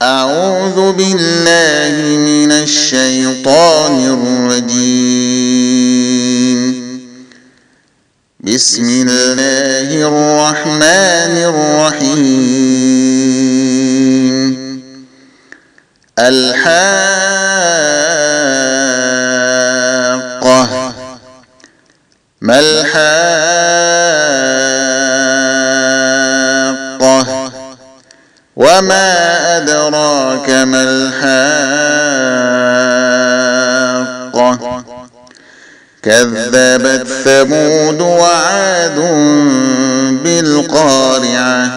أعوذ بالله من الشيطان الرجيم. بسم الله الرحمن الرحيم. الحاقة. ما الحاقة؟ وما أدراك ما الحاقة؟ كذبت ثمود وعاد بالقارعة.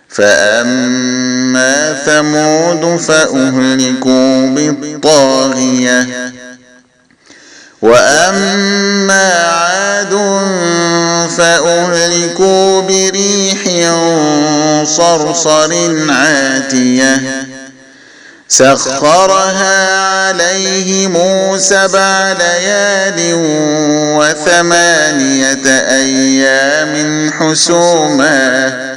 فأما ثمود فأهلكوا بالطاغية. وأما عاد فأهلكوا بريح صرصر عاتية سخرها عليهم 7 ليال و8 أيام حسوما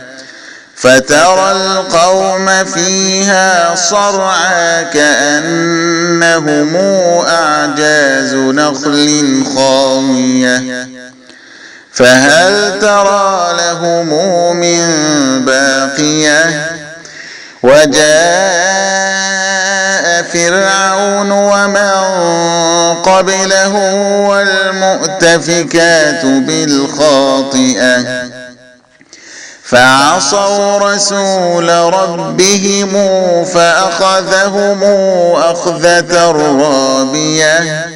فترى القوم فيها صرعى كأنهم أعجاز نخل خاوية فهل ترى لهم من باقية. وجاء فرعون ومن قبله والمؤتفكات بالخاطئة فعصوا رسول ربهم فأخذهم أخذة رابية.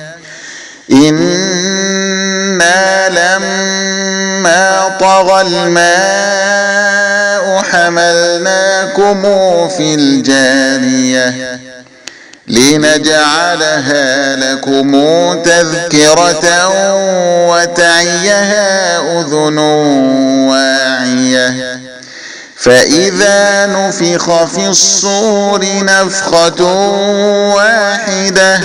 إنا لما طغى الماء حملناكم في الجارية لنجعلها لكم تذكرة وتعيها أذن واعية. فإذا نفخ في الصور نفخة واحدة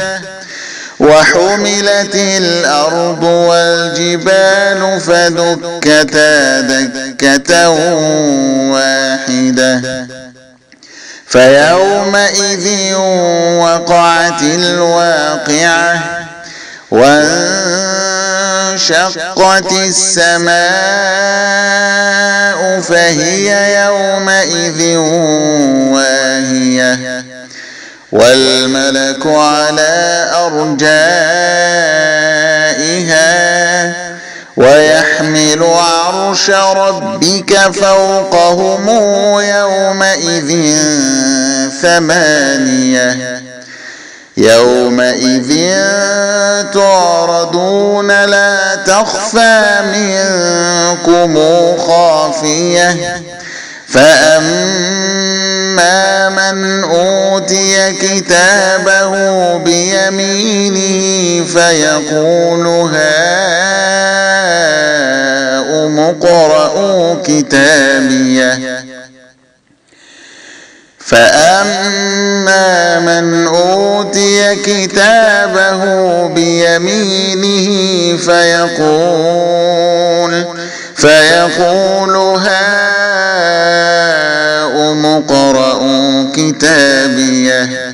وحملت الأرض والجبال فدكتا دكة واحدة فيومئذ وقعت الواقعة وانشقت السماء فهي يومئذ واهية والملك على أرجائها ويحمل عرش ربك فوقهم يومئذ 8 يومئذ تعرضون لا تخفى منكم خافية. فأما من أوتي كتابه بيمينه فيقول هاؤم اقرءوا كتابيه. فأما من أوتي كتابه بيمينه فيقول هاؤم اقرءوا كتابيه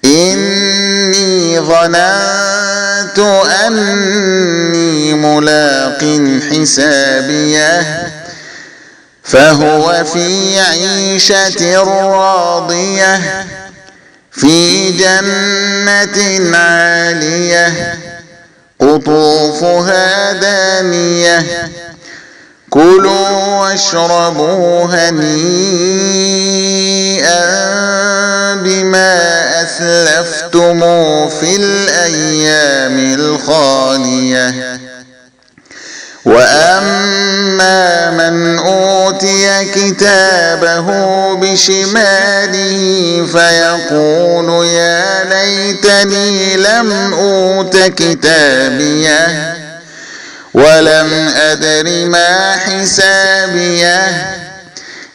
إني ظننت أني ملاق حسابيه فهو في عيشة راضية في جنة عالية قطوفها دانية كلوا واشربوا هنيئا بما أسلفتم في الأيام الخالية. وأما من أوتي كتابه بشماله فيقول يا ليتني لم أوت كتابيه ولم أدر ما حسابيه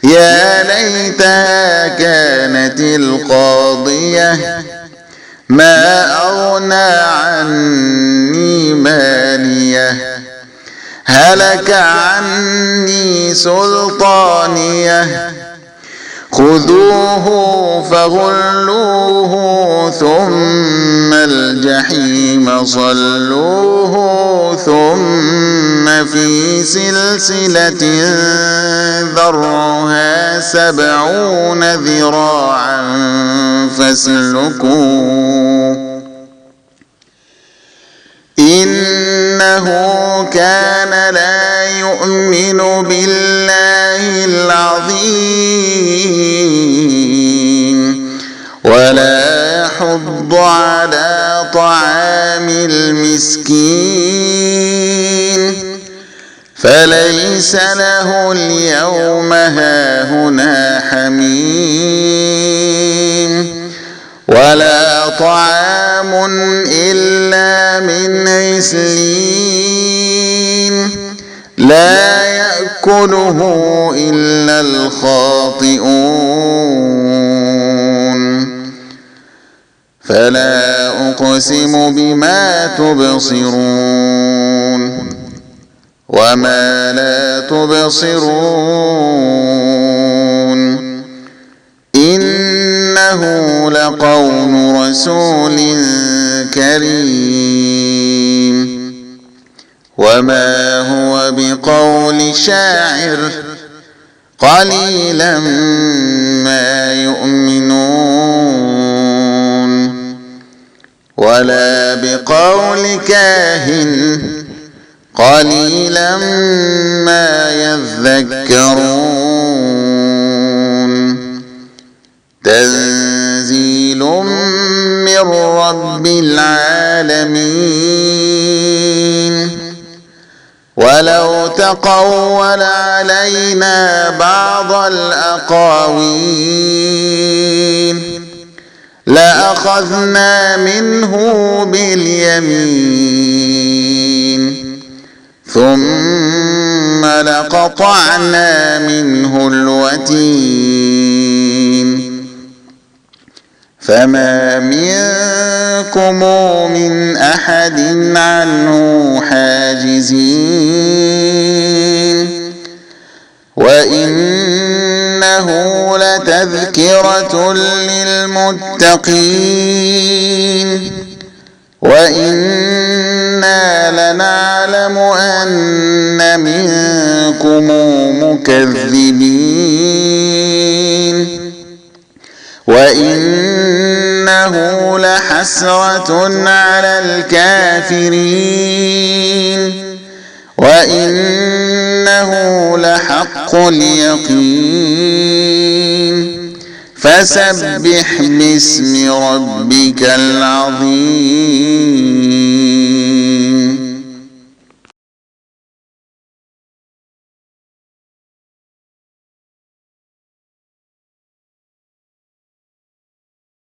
يا ليتها كانت القاضية ما أغنى عني ماليه هلك عني سلطانيه خذوه فغلوه ثم الجحيم صلوه ثم في سلسلة ذرعها 70 ذراعا فاسلكوه إنه كان لا يؤمن بالله العظيم ولا يحض على طعام المسكين فليس له اليوم هاهنا حميم ولا طعام إلا من غسلين لا يأكله إلا الخاطئون فلا أقسم بما تبصرون وما لا تبصرون إنه لقول رسول كريم وما هو بقول شاعر قليلا ما يؤمنون ولا بقول كاهن قليلا ما يذكرون تنزيل من رب العالمين ولو تقول علينا بعض الأقاويل لأخذنا منه باليمين ثم لقطعنا منه الوتين فما منكم من أحد عنه حاجزين وإنه لتذكرة للمتقين وإنا لنعلم أن منكم مكذبين وإنه لحسرة على الكافرين وإنه لحق اليقين فسبح باسم ربك العظيم